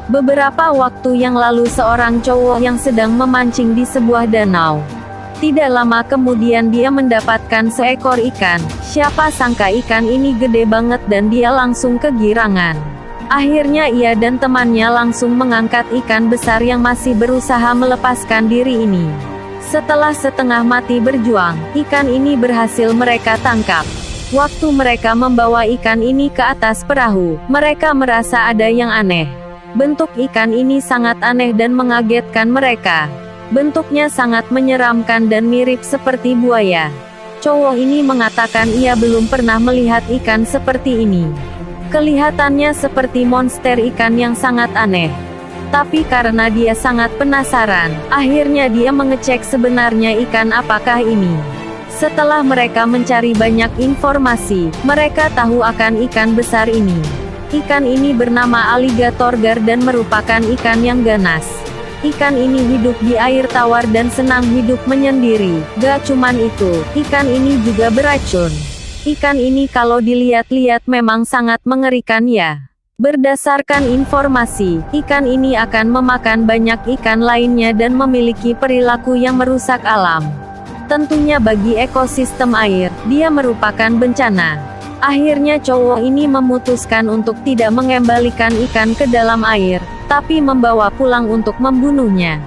Beberapa waktu yang lalu seorang cowok yang sedang memancing di sebuah danau. Tidak lama kemudian dia mendapatkan seekor ikan. Siapa sangka ikan ini gede banget dan dia langsung kegirangan. Akhirnya ia dan temannya langsung mengangkat ikan besar yang masih berusaha melepaskan diri ini. Setelah setengah mati berjuang, ikan ini berhasil mereka tangkap. Waktu mereka membawa ikan ini ke atas perahu, mereka merasa ada yang aneh. Bentuk ikan ini sangat aneh dan mengagetkan mereka. Bentuknya sangat menyeramkan dan mirip seperti buaya. Cowok ini mengatakan ia belum pernah melihat ikan seperti ini. Kelihatannya seperti monster ikan yang sangat aneh. Tapi karena dia sangat penasaran, akhirnya dia mengecek sebenarnya ikan apakah ini. Setelah mereka mencari banyak informasi, mereka tahu akan ikan besar ini. Ikan ini bernama alligator gar dan merupakan ikan yang ganas. Ikan ini hidup di air tawar dan senang hidup menyendiri. Gak cuman itu, ikan ini juga beracun. Ikan ini kalau dilihat-lihat memang sangat mengerikan ya. Berdasarkan informasi, ikan ini akan memakan banyak ikan lainnya dan memiliki perilaku yang merusak alam. Tentunya bagi ekosistem air, dia merupakan bencana. Akhirnya cowok ini memutuskan untuk tidak mengembalikan ikan ke dalam air, tapi membawa pulang untuk membunuhnya.